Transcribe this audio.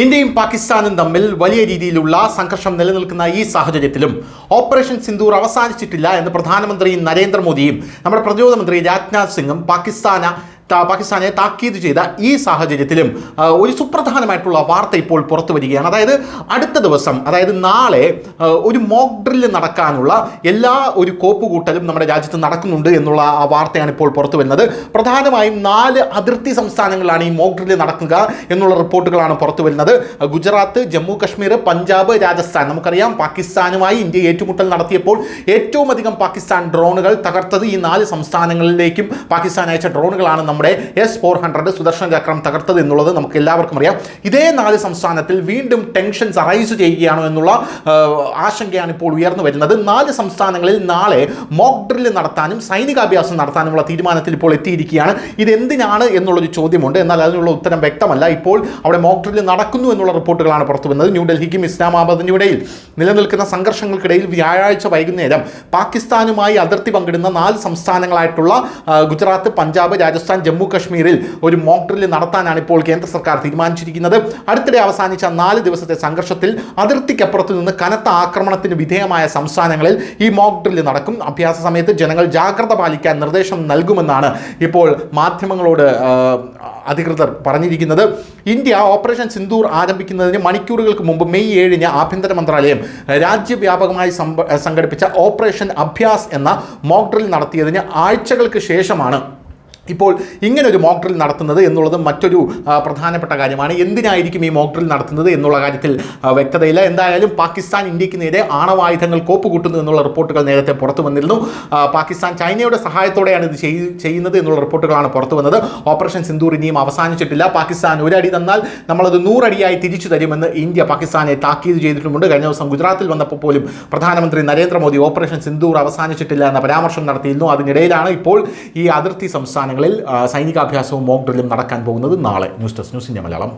ഇന്ത്യയും പാകിസ്ഥാനും തമ്മിൽ വലിയ രീതിയിലുള്ള സംഘർഷം നിലനിൽക്കുന്ന ഈ സാഹചര്യത്തിലും ഓപ്പറേഷൻ സിന്ദൂർ അവസാനിച്ചിട്ടില്ല എന്ന് പ്രധാനമന്ത്രി നരേന്ദ്രമോദിയും നമ്മുടെ പ്രതിരോധ മന്ത്രി രാജ്നാഥ് സിംഗും പാകിസ്ഥാനെ താക്കീത് ചെയ്ത ഈ സാഹചര്യത്തിലും ഒരു സുപ്രധാനമായിട്ടുള്ള വാർത്ത ഇപ്പോൾ പുറത്തു വരികയാണ്. അതായത് അടുത്ത ദിവസം, അതായത് നാളെ ഒരു മോക്ക് ഡ്രില്ല് നടക്കാനുള്ള എല്ലാ ഒരു കോപ്പുകൂട്ടലും നമ്മുടെ രാജ്യത്ത് നടക്കുന്നുണ്ട് എന്നുള്ള ആ വാർത്തയാണ് ഇപ്പോൾ പുറത്തു വരുന്നത്. പ്രധാനമായും 4 അതിർത്തി സംസ്ഥാനങ്ങളിലാണ് ഈ മോക്ക് ഡ്രില്ല് നടക്കുക എന്നുള്ള റിപ്പോർട്ടുകളാണ് പുറത്തു വരുന്നത്. ഗുജറാത്ത്, ജമ്മു കശ്മീർ, പഞ്ചാബ്, രാജസ്ഥാൻ. നമുക്കറിയാം പാകിസ്ഥാനുമായി ഇന്ത്യ ഏറ്റുമുട്ടൽ നടത്തിയപ്പോൾ ഏറ്റവും അധികം പാകിസ്ഥാൻ ഡ്രോണുകൾ തകർത്തത് ഈ 4 സംസ്ഥാനങ്ങളിലേക്കും പാകിസ്ഥാൻ അയച്ച ഡ്രോണുകളാണ് നമ്മുടെ S-400 സുദർശൻ ചക്രം തകർത്തത് എന്നുള്ളത് നമുക്ക് എല്ലാവർക്കും അറിയാം. ഇതേ 4 സംസ്ഥാനത്തിൽ വീണ്ടും ടെൻഷൻസ് അറൈസ് ചെയ്യുകയാണോ എന്നുള്ള ആശങ്കയാണ് ഇപ്പോൾ ഉയർന്നു വരുന്നത്. 4 സംസ്ഥാനങ്ങളിൽ നാളെ മോക്ക് ഡ്രില്ല് നടത്താനും സൈനികാഭ്യാസം നടത്താനുമുള്ള തീരുമാനത്തിൽ ഇപ്പോൾ എത്തിയിരിക്കുകയാണ്. ഇതെന്തിനാണ് എന്നുള്ളൊരു ചോദ്യമുണ്ട്. എന്നാൽ അതിനുള്ള ഉത്തരം വ്യക്തമല്ല. ഇപ്പോൾ അവിടെ മോക്ക് ഡ്രില്ല് നടക്കുന്നു എന്നുള്ള റിപ്പോർട്ടുകളാണ് പുറത്തു വരുന്നത്. ന്യൂഡൽഹിക്കും ഇസ്ലാമാബാദിനും ഇടയിൽ നിലനിൽക്കുന്ന സംഘർഷങ്ങൾക്കിടയിൽ വ്യാഴാഴ്ച വൈകുന്നേരം പാകിസ്ഥാനുമായി അതിർത്തി പങ്കിടുന്ന 4 സംസ്ഥാനങ്ങളായിട്ടുള്ള ഗുജറാത്ത്, പഞ്ചാബ്, രാജസ്ഥാൻ, ജമ്മു കശ്മീരിൽ ഒരു മോക്ക് ഡ്രില്ല് നടത്താനാണ് ഇപ്പോൾ കേന്ദ്ര സർക്കാർ തീരുമാനിച്ചിരിക്കുന്നത്. അടുത്തിടെ അവസാനിച്ച 4 ദിവസത്തെ സംഘർഷത്തിൽ അതിർത്തിക്കപ്പുറത്ത് നിന്ന് കനത്ത ആക്രമണത്തിന് വിധേയമായ സംസ്ഥാനങ്ങളിൽ ഈ മോക്ക് ഡ്രില്ല് നടക്കും. അഭ്യാസ സമയത്ത് ജനങ്ങൾ ജാഗ്രത പാലിക്കാൻ നിർദ്ദേശം നൽകുമെന്നാണ് ഇപ്പോൾ മാധ്യമങ്ങളോട് അധികൃതർ പറഞ്ഞിരിക്കുന്നത്. ഇന്ത്യ ഓപ്പറേഷൻ സിന്ദൂർ ആരംഭിക്കുന്നതിന് മണിക്കൂറുകൾക്ക് മുമ്പ് മെയ് 7 ആഭ്യന്തര മന്ത്രാലയം രാജ്യവ്യാപകമായി സംഘടിപ്പിച്ച ഓപ്പറേഷൻ അഭ്യാസ് എന്ന മോക്ക് ഡ്രിൽ നടത്തിയതിന് ആഴ്ചകൾക്ക് ശേഷമാണ് ഇപ്പോൾ ഇങ്ങനൊരു മോക്ക് ഡ്രിൽ നടത്തുന്നത് എന്നുള്ളത് മറ്റൊരു പ്രധാനപ്പെട്ട കാര്യമാണ്. എന്തിനായിരിക്കും ഈ മോക്ക് ഡ്രിൽ നടത്തുന്നത് എന്നുള്ള കാര്യത്തിൽ വ്യക്തതയില്ല. എന്തായാലും പാകിസ്ഥാൻ ഇന്ത്യക്ക് നേരെ ആണവായുധങ്ങൾ കോപ്പുകൂട്ടുന്നു എന്നുള്ള റിപ്പോർട്ടുകൾ നേരത്തെ പുറത്തു വന്നിരുന്നു. പാകിസ്ഥാൻ ചൈനയുടെ സഹായത്തോടെയാണ് ഇത് ചെയ്യുന്നത് എന്നുള്ള റിപ്പോർട്ടുകളാണ് പുറത്തു വന്നത്. ഓപ്പറേഷൻ സിന്ദൂർ ഇനിയും അവസാനിച്ചിട്ടില്ല. പാകിസ്ഥാൻ ഒരടി തന്നാൽ നമ്മളത് 100 അടിയായി തിരിച്ചു തരുമെന്ന് ഇന്ത്യ പാകിസ്ഥാനെ താക്കീത് ചെയ്തിട്ടുമുണ്ട്. കഴിഞ്ഞ ദിവസം ഗുജറാത്തിൽ വന്നപ്പോൾ പോലും പ്രധാനമന്ത്രി നരേന്ദ്രമോദി ഓപ്പറേഷൻ സിന്ദൂർ അവസാനിച്ചിട്ടില്ല എന്ന പരാമർശം നടത്തിയിരുന്നു. അതിനിടയിലാണ് ഇപ്പോൾ ഈ അതിർത്തി സംസ്ഥാനങ്ങളിൽ സൈനികാഭ്യാസവും മോക്ക് ഡ്രില്ലും നടക്കാൻ പോകുന്നത് നാളെ. News desk, news India Malayalam.